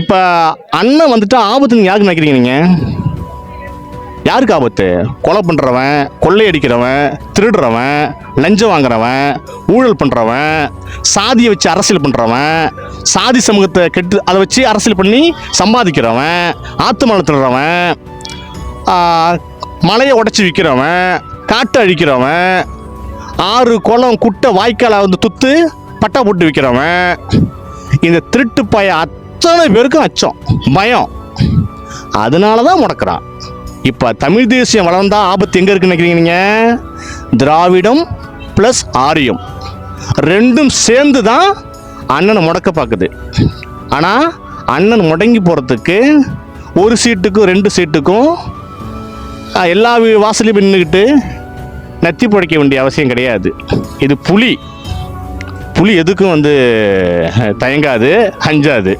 இப்போ அண்ணன் வந்துட்டு ஆபத்துன்னு யாருக்கு நினைக்கிறீங்க நீங்கள்? யாருக்கு ஆபத்து? கொலை பண்ணுறவன், கொள்ளையடிக்கிறவன், திருடுறவன், லஞ்சம் வாங்குறவன், ஊழல் பண்ணுறவன், சாதியை வச்சு அரசியல் பண்ணுறவன், சாதி சமூகத்தை கெட்டு அதை வச்சு அரசியல் பண்ணி சம்பாதிக்கிறவன், ஆத்துமலை திருடுறவன், மலையை உடச்சி விற்கிறவன், காட்டை அழிக்கிறவன், ஆறு குளம் குட்டை வாய்க்காலை துத்து பட்டா போட்டு விற்கிறவன், இந்த திருட்டு பய அத்தனை பேருக்கும் அச்சம், பயம். அதனால தான் முடக்கிறான். இப்போ தமிழ் தேசியம் வளர்ந்தா ஆபத்து எங்கே இருக்குன்னு நினைக்கிறீங்க நீங்கள்? திராவிடம் ப்ளஸ் ஆரியம் ரெண்டும் சேர்ந்து தான் அண்ணனை முடக்க பார்க்குது. ஆனால் அண்ணன் முடங்கி போகிறதுக்கு ஒரு சீட்டுக்கும் 2 சீட்டுக்கும் எல்லா வாசலையும் நின்றுக்கிட்டு நத்தி படைக்க வேண்டிய அவசியம் கிடையாது. இது புலி எதுக்கும் தயங்காது, அஞ்சாது.